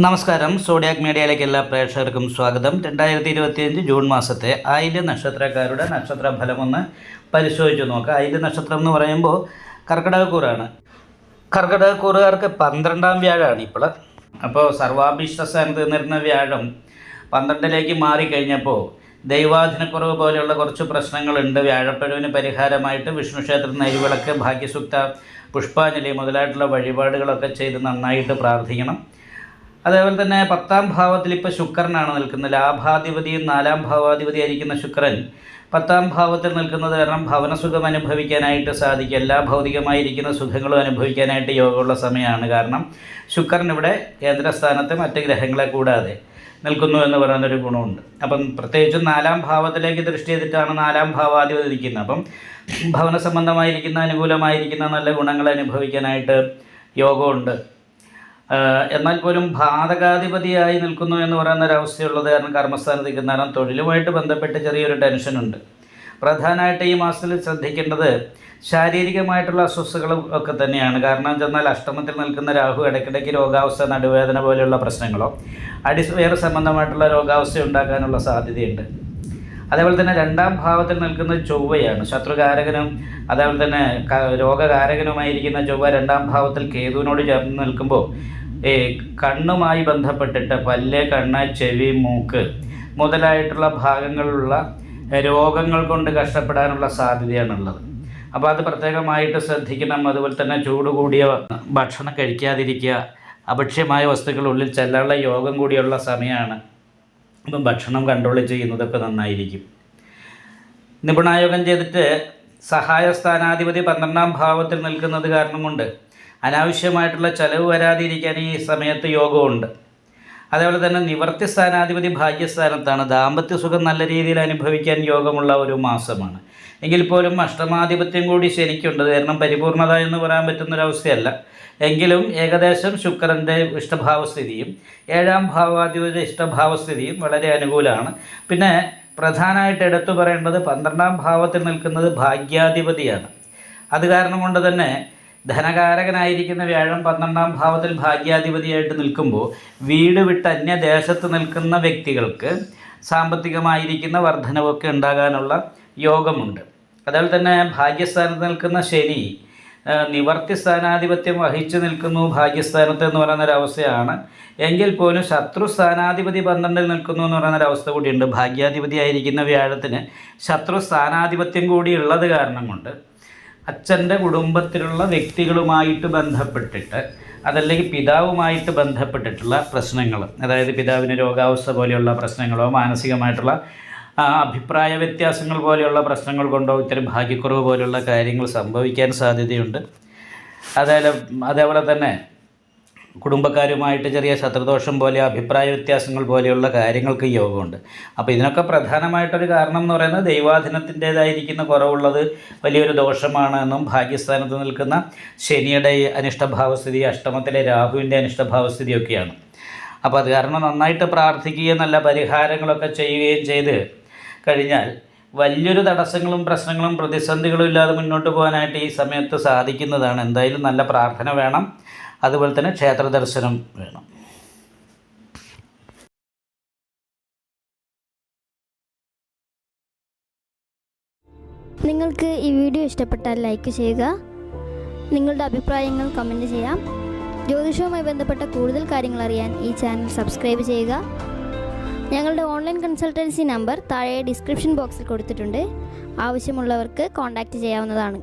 നമസ്കാരം. സോഡിയാക് മീഡിയയിലേക്ക് എല്ലാ പ്രേക്ഷകർക്കും സ്വാഗതം. 2025 ജൂൺ മാസത്തെ ആയില്യ നക്ഷത്രക്കാരുടെ നക്ഷത്രഫലമൊന്ന് പരിശോധിച്ച് നോക്കാം. ആയില്യ നക്ഷത്രം എന്ന് പറയുമ്പോൾ കർക്കിടകക്കൂറാണ്. കർക്കിടകക്കൂറുകാർക്ക് 12ാം വ്യാഴമാണ് ഇപ്പോൾ. അപ്പോൾ സർവാഭീഷ്ട സ്ഥാനത്ത് നിന്നിരുന്ന വ്യാഴം 12ലേക്ക് മാറിക്കഴിഞ്ഞപ്പോൾ ദൈവാധീനക്കുറവ് പോലെയുള്ള കുറച്ച് പ്രശ്നങ്ങളുണ്ട്. വ്യാഴപ്പഴുവിന് പരിഹാരമായിട്ട് വിഷ്ണു ക്ഷേത്രത്തിൽ നൈവിളക്ക്, ഭാഗ്യസൂക്ത, പുഷ്പാഞ്ജലി മുതലായിട്ടുള്ള വഴിപാടുകളൊക്കെ ചെയ്ത് നന്നായിട്ട് പ്രാർത്ഥിക്കണം. അതേപോലെ തന്നെ 10ാം ഭാവത്തിൽ ഇപ്പോൾ ശുക്രനാണ് നിൽക്കുന്നത്. ലാഭാധിപതിയും 4ാം ഭാവാധിപതി ആയിരിക്കുന്ന ശുക്രൻ 10ാം ഭാവത്തിൽ നിൽക്കുന്നത് കാരണം ഭവനസുഖം അനുഭവിക്കാനായിട്ട് സാധിക്കും. എല്ലാ ഭൗതികമായിരിക്കുന്ന സുഖങ്ങളും അനുഭവിക്കാനായിട്ട് യോഗമുള്ള സമയമാണ്. കാരണം ശുക്രൻ ഇവിടെ കേന്ദ്രസ്ഥാനത്ത് മറ്റ് ഗ്രഹങ്ങളെ കൂടാതെ നിൽക്കുന്നു എന്ന് പറയുന്നൊരു ഗുണമുണ്ട്. അപ്പം പ്രത്യേകിച്ചും 4ാം ഭാവത്തിലേക്ക് ദൃഷ്ടി ചെയ്തിട്ടാണ് 4ാം ഭാവാധിപതി നിൽക്കുന്നത്. അപ്പം ഭവന സംബന്ധമായിരിക്കുന്ന അനുകൂലമായിരിക്കുന്ന നല്ല ഗുണങ്ങൾ അനുഭവിക്കാനായിട്ട് യോഗമുണ്ട്. എന്നാൽ പോലും ബാധകാധിപതിയായി നിൽക്കുന്നു എന്ന് പറയുന്ന ഒരവസ്ഥയുള്ളത് കാരണം കർമ്മസ്ഥാനത്ത് നിൽക്കുന്ന കാരണം തൊഴിലുമായിട്ട് ബന്ധപ്പെട്ട് ചെറിയൊരു ടെൻഷനുണ്ട്. പ്രധാനമായിട്ട് ഈ മാസത്തിൽ ശ്രദ്ധിക്കേണ്ടത് ശാരീരികമായിട്ടുള്ള അസ്വസ്ഥതകളും ഒക്കെ തന്നെയാണ്. കാരണം ചെന്നാൽ അഷ്ടമത്തിൽ നിൽക്കുന്ന രാഹു ഇടയ്ക്കിടയ്ക്ക് രോഗാവസ്ഥ, നടുവേദന പോലെയുള്ള പ്രശ്നങ്ങളോ വേറെ സംബന്ധമായിട്ടുള്ള രോഗാവസ്ഥ ഉണ്ടാക്കാനുള്ള സാധ്യതയുണ്ട്. അതേപോലെ തന്നെ 2ാം ഭാവത്തിൽ നിൽക്കുന്ന ചൊവ്വയാണ് ശത്രുകാരകനും അതേപോലെ തന്നെ രോഗകാരകനുമായിരിക്കുന്ന ചൊവ്വ 2ാം ഭാവത്തിൽ കേതുവിനോട് ചേർന്ന് നിൽക്കുമ്പോൾ കണ്ണുമായി ബന്ധപ്പെട്ടിട്ട് പല്ല്, കണ്ണ്, ചെവി, മൂക്ക് മുതലായിട്ടുള്ള ഭാഗങ്ങളിലുള്ള രോഗങ്ങൾ കൊണ്ട് കഷ്ടപ്പെടാനുള്ള സാധ്യതയാണുള്ളത്. അപ്പോൾ അത് പ്രത്യേകമായിട്ട് ശ്രദ്ധിക്കണം. അതുപോലെ തന്നെ ചൂട് കൂടിയ ഭക്ഷണം കഴിക്കാതിരിക്കുക, അഭക്ഷ്യമായ വസ്തുക്കൾ ഉള്ളിൽ ചെല്ലാനുള്ള യോഗം കൂടിയുള്ള സമയമാണ്. അപ്പം ഭക്ഷണം കൺട്രോൾ ചെയ്യുന്നതൊക്കെ നന്നായിരിക്കും. നിപുണായോഗം ചെയ്തിട്ട് സഹായ സ്ഥാനാധിപതി 12ാം ഭാവത്തിൽ നിൽക്കുന്നത് കാരണം കൊണ്ട് അനാവശ്യമായിട്ടുള്ള ചെലവ് വരാതിരിക്കാൻ ഈ സമയത്ത് യോഗമുണ്ട്. അതേപോലെ തന്നെ നിവർത്തി സ്ഥാനാധിപതി ഭാഗ്യസ്ഥാനത്താണ്. ദാമ്പത്യ സുഖം നല്ല രീതിയിൽ അനുഭവിക്കാൻ യോഗമുള്ള ഒരു മാസമാണ്. എങ്കിൽ പോലും അഷ്ടമാധിപത്യം കൂടി ശരിക്കുണ്ട്. കാരണം പരിപൂർണത എന്ന് പറയാൻ പറ്റുന്നൊരവസ്ഥയല്ല. എങ്കിലും ഏകദേശം ശുക്രൻ്റെ ഇഷ്ടഭാവസ്ഥിതിയും 7ാം ഭാവാധിപതിയുടെ ഇഷ്ടഭാവസ്ഥിതിയും വളരെ അനുകൂലമാണ്. പിന്നെ പ്രധാനമായിട്ട് എടുത്തു പറയേണ്ടത് 12ാം ഭാവത്തിൽ നിൽക്കുന്നത് ഭാഗ്യാധിപതിയാണ്. അത് കാരണം കൊണ്ട് തന്നെ ധനകാരകനായിരിക്കുന്ന വ്യാഴം 12ാം ഭാവത്തിൽ ഭാഗ്യാധിപതിയായിട്ട് നിൽക്കുമ്പോൾ വീട് വിട്ട് അന്യദേശത്ത് നിൽക്കുന്ന വ്യക്തികൾക്ക് സാമ്പത്തികമായിരിക്കുന്ന വർധനവൊക്കെ ഉണ്ടാകാനുള്ള യോഗമുണ്ട്. അതുപോലെ തന്നെ ഭാഗ്യസ്ഥാനത്ത് നിൽക്കുന്ന ശനി നിവർത്തി സ്ഥാനാധിപത്യം വഹിച്ചു നിൽക്കുന്നു ഭാഗ്യസ്ഥാനത്ത് എന്ന് പറയുന്നൊരവസ്ഥയാണ്. എങ്കിൽ പോലും ശത്രു സ്ഥാനാധിപതി 12ൽ നിൽക്കുന്നു എന്ന് പറയുന്നൊരവസ്ഥ കൂടിയുണ്ട്. ഭാഗ്യാധിപതിയായിരിക്കുന്ന വ്യാഴത്തിന് ശത്രു സ്ഥാനാധിപത്യം കൂടി ഉള്ളത് കാരണം കൊണ്ട് അച്ഛൻ്റെ കുടുംബത്തിലുള്ള വ്യക്തികളുമായിട്ട് ബന്ധപ്പെട്ടിട്ട് അതല്ലെങ്കിൽ പിതാവുമായിട്ട് ബന്ധപ്പെട്ടിട്ടുള്ള പ്രശ്നങ്ങൾ, അതായത് പിതാവിന് രോഗാവസ്ഥ പോലെയുള്ള പ്രശ്നങ്ങളോ മാനസികമായിട്ടുള്ള അഭിപ്രായ വ്യത്യാസങ്ങൾ പോലെയുള്ള പ്രശ്നങ്ങൾ കൊണ്ടോ ഇത്തരം ഭാഗ്യക്കുറവ് പോലെയുള്ള കാര്യങ്ങൾ സംഭവിക്കാൻ സാധ്യതയുണ്ട്. അതേപോലെ തന്നെ കുടുംബക്കാരുമായിട്ട് ചെറിയ ശത്രുദോഷം പോലെ അഭിപ്രായ വ്യത്യാസങ്ങൾ പോലെയുള്ള കാര്യങ്ങൾക്ക് യോഗമുണ്ട്. അപ്പോൾ ഇതിനൊക്കെ പ്രധാനമായിട്ടൊരു കാരണം എന്ന് പറയുന്നത് ദൈവാധീനത്തിൻ്റേതായിരിക്കുന്ന കുറവുള്ളത് വലിയൊരു ദോഷമാണ് എന്നും ഭാഗ്യസ്ഥാനത്ത് നിൽക്കുന്ന ശനിയുടെ അനിഷ്ടഭാവസ്ഥിതി, അഷ്ടമത്തിലെ രാഹുവിൻ്റെ അനിഷ്ടഭാവസ്ഥിതിയൊക്കെയാണ്. അപ്പോൾ അത് കാരണം നന്നായിട്ട് പ്രാർത്ഥിക്കുകയും നല്ല പരിഹാരങ്ങളൊക്കെ ചെയ്യുകയും ചെയ്ത് കഴിഞ്ഞാൽ വലിയൊരു തടസ്സങ്ങളും പ്രശ്നങ്ങളും പ്രതിസന്ധികളും ഇല്ലാതെ മുന്നോട്ട് പോകാനായിട്ട് ഈ സമയത്ത് സാധിക്കുന്നതാണ്. എന്തായാലും നല്ല പ്രാർത്ഥന വേണം. അതുപോലെ തന്നെ ക്ഷേത്ര ദർശനം വേണം. നിങ്ങൾക്ക് ഈ വീഡിയോ ഇഷ്ടപ്പെട്ടാൽ ലൈക്ക് ചെയ്യുക. നിങ്ങളുടെ അഭിപ്രായങ്ങൾ കമൻറ്റ് ചെയ്യാം. ജ്യോതിഷവുമായി ബന്ധപ്പെട്ട കൂടുതൽ കാര്യങ്ങൾ അറിയാൻ ഈ ചാനൽ സബ്സ്ക്രൈബ് ചെയ്യുക. ഞങ്ങളുടെ ഓൺലൈൻ കൺസൾട്ടൻസി നമ്പർ താഴെ ഡിസ്ക്രിപ്ഷൻ ബോക്സിൽ കൊടുത്തിട്ടുണ്ട്. ആവശ്യമുള്ളവർക്ക് കോൺടാക്റ്റ് ചെയ്യാവുന്നതാണ്.